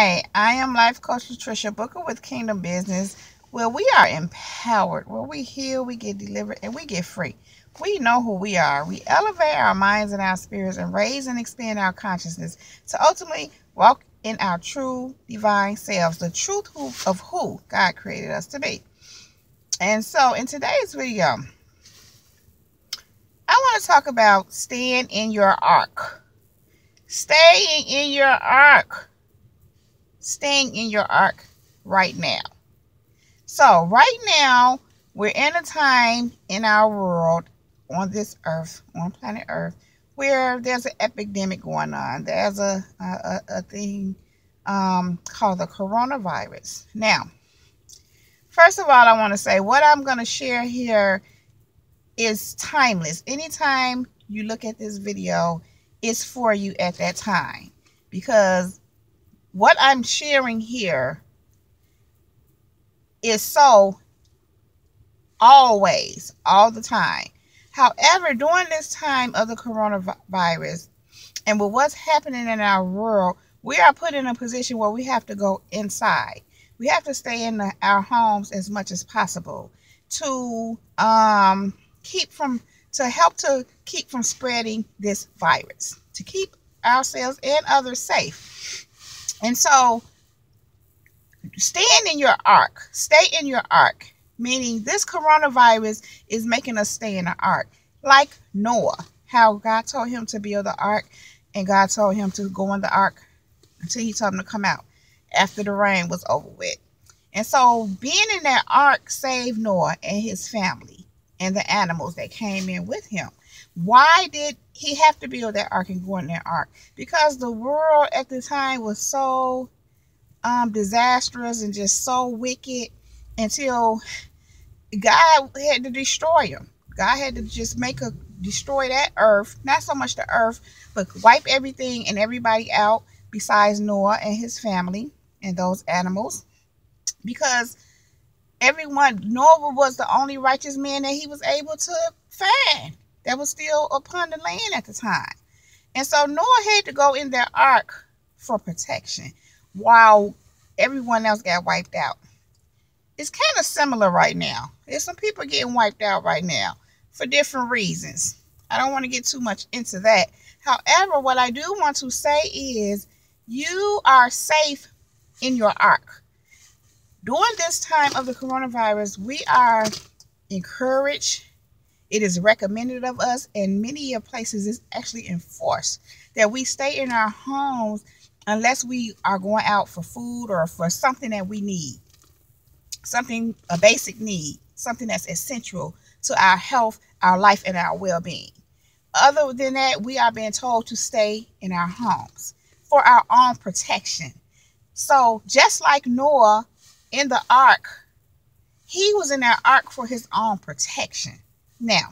Hi, I am Life Coach Patricia Booker with Kingdom Business, where we are empowered, where we heal, we get delivered, and we get free. We know who we are. We elevate our minds and our spirits and raise and expand our consciousness to ultimately walk in our true divine selves, the truth of who God created us to be. And so in today's video, I want to talk about staying in your ark. Staying in your ark. Staying in your ark right now. So right now, we're in a time in our world, on this earth, on planet Earth, where there's an epidemic going on. There's a thing called the coronavirus. Now, first of all, I want to say what I'm going to share here is timeless. Anytime you look at this video, it's for you at that time, because what I'm sharing here is so always, all the time. However, during this time of the coronavirus and with what's happening in our world, we are put in a position where we have to go inside. We have to stay in our homes as much as possible to help to keep from spreading this virus, to keep ourselves and others safe. And so, stand in your ark. Stay in your ark. Meaning this coronavirus is making us stay in the ark. Like Noah, how God told him to build the ark, and God told him to go in the ark until he told him to come out after the rain was over with. And so being in that ark saved Noah and his family and the animals that came in with him. Why did he have to build that ark and go in that ark? Because the world at the time was so disastrous and just so wicked, until God had to destroy him. God had to just destroy that earth, not so much the earth, but wipe everything and everybody out besides Noah and his family and those animals, because Noah was the only righteous man that he was able to find that was still upon the land at the time. And so Noah had to go in their ark for protection while everyone else got wiped out. It's kind of similar right now. There's some people getting wiped out right now for different reasons. I don't want to get too much into that. However, what I do want to say is you are safe in your ark. During this time of the coronavirus, we are encouraged. It is recommended of us, and many places it's actually enforced that we stay in our homes unless we are going out for food or for something that we need, a basic need, something that's essential to our health, our life, and our well-being. Other than that, we are being told to stay in our homes for our own protection. So just like Noah in the ark, he was in that ark for his own protection. Now,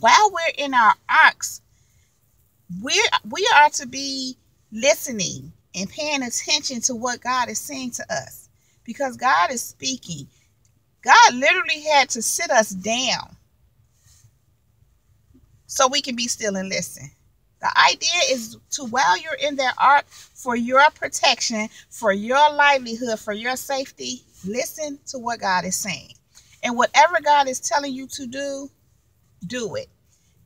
while we're in our arks, we are to be listening and paying attention to what God is saying to us, because God is speaking. God literally had to sit us down so we can be still and listen. The idea is to, while you're in that ark, for your protection, for your livelihood, for your safety, listen to what God is saying. And whatever God is telling you to do, do it.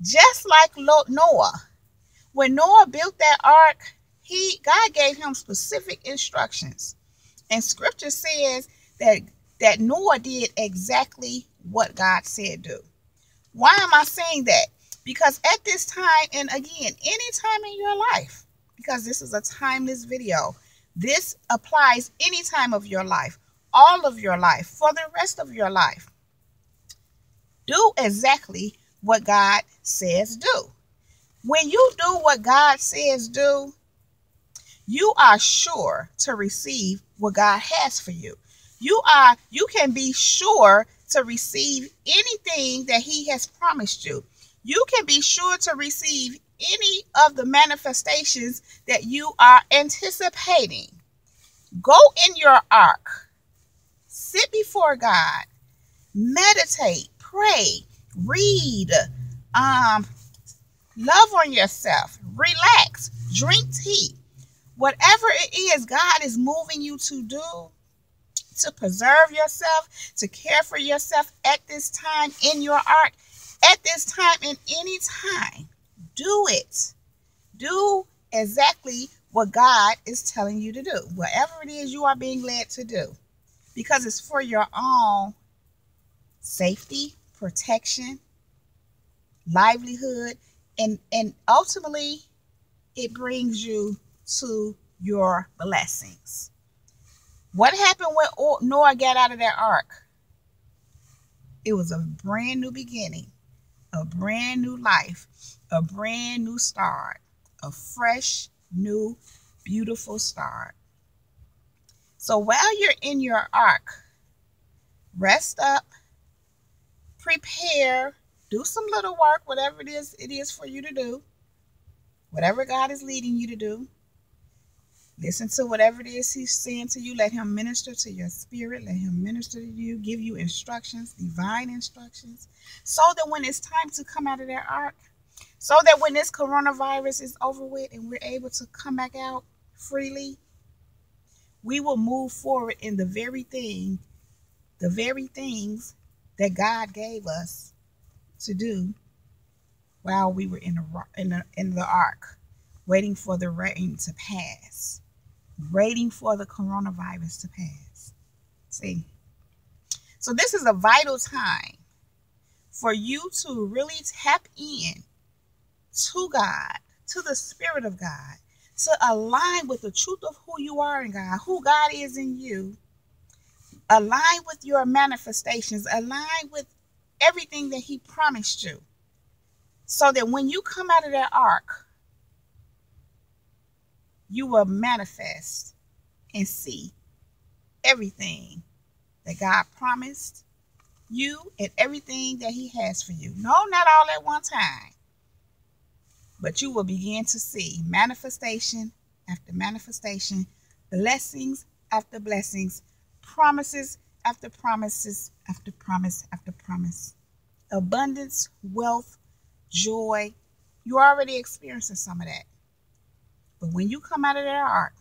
Just like Noah. When Noah built that ark, God gave him specific instructions. And scripture says that Noah did exactly what God said do. Why am I saying that? Because at this time, and again, any time in your life, because this is a timeless video, this applies any time of your life, all of your life, for the rest of your life. Do exactly what God says do. When you do what God says do, you are sure to receive what God has for you. You can be sure to receive anything that He has promised you. You can be sure to receive any of the manifestations that you are anticipating. Go in your ark. Sit before God. Meditate. Pray. Read. Love on yourself. Relax. Drink tea. Whatever it is God is moving you to do, to preserve yourself, to care for yourself at this time in your ark, at this time in any time, do it. Do exactly what God is telling you to do, whatever it is you are being led to do, because it's for your own safety, protection, livelihood, and ultimately it brings you to your blessings. What happened when Noah got out of that ark? It was a brand new beginning, a brand new life, a brand new start, a fresh, new, beautiful start. So while you're in your ark, rest up, prepare, do some little work, whatever it is for you to do, whatever God is leading you to do. Listen to whatever it is he's saying to you. Let him minister to your spirit. Let him minister to you, give you instructions, divine instructions, so that when it's time to come out of that ark, so that when this coronavirus is over with and we're able to come back out freely, we will move forward in the very things that God gave us to do while we were in the ark, waiting for the rain to pass, waiting for the coronavirus to pass. See? So this is a vital time for you to really tap in to God, to the Spirit of God, to align with the truth of who you are in God, who God is in you. Align with your manifestations. Align with everything that he promised you. So that when you come out of that ark, you will manifest and see everything that God promised you and everything that he has for you. No, not all at one time. But you will begin to see manifestation after manifestation, blessings after blessings, promises after promises, after promise after promise. Abundance, wealth, joy. You're already experiencing some of that. But when you come out of that ark,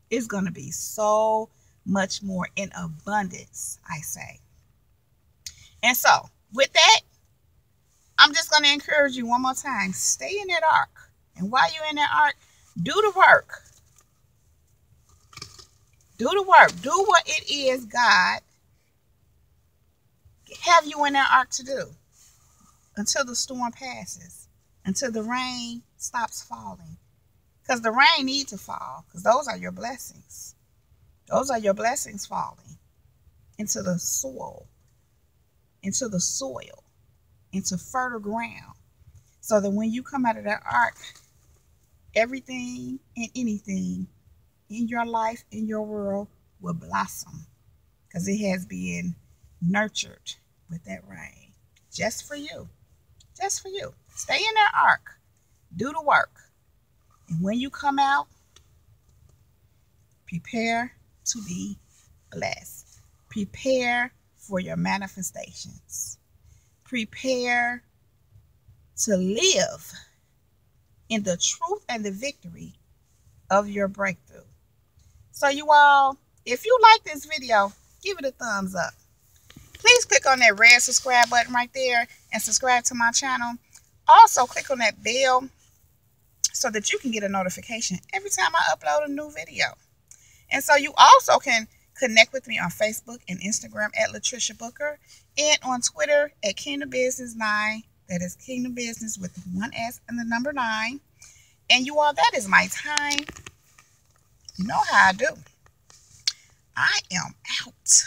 it's going to be so much more in abundance, I say. And so, with that, I'm just going to encourage you one more time. Stay in that ark. And while you're in that ark, do the work. Do the work. Do what it is God have you in that ark to do until the storm passes, until the rain stops falling. Because the rain needs to fall, because those are your blessings. Those are your blessings falling into the soil, into fertile ground. So that when you come out of that ark, everything and anything in your life, in your world, will blossom. Because it has been nurtured with that rain. Just for you. Just for you. Stay in that ark. Do the work. And when you come out, prepare to be blessed. Prepare for your manifestations. Prepare to live in the truth and the victory of your breakthrough. So you all, if you like this video, give it a thumbs up. Please click on that red subscribe button right there and subscribe to my channel. Also, click on that bell so that you can get a notification every time I upload a new video. And so you also can connect with me on Facebook and Instagram at Latricia Booker, and on Twitter at Kingdom Business 9. That is Kingdom Business with one S and the number 9. And you all, that is my time. You know how I do. I am out.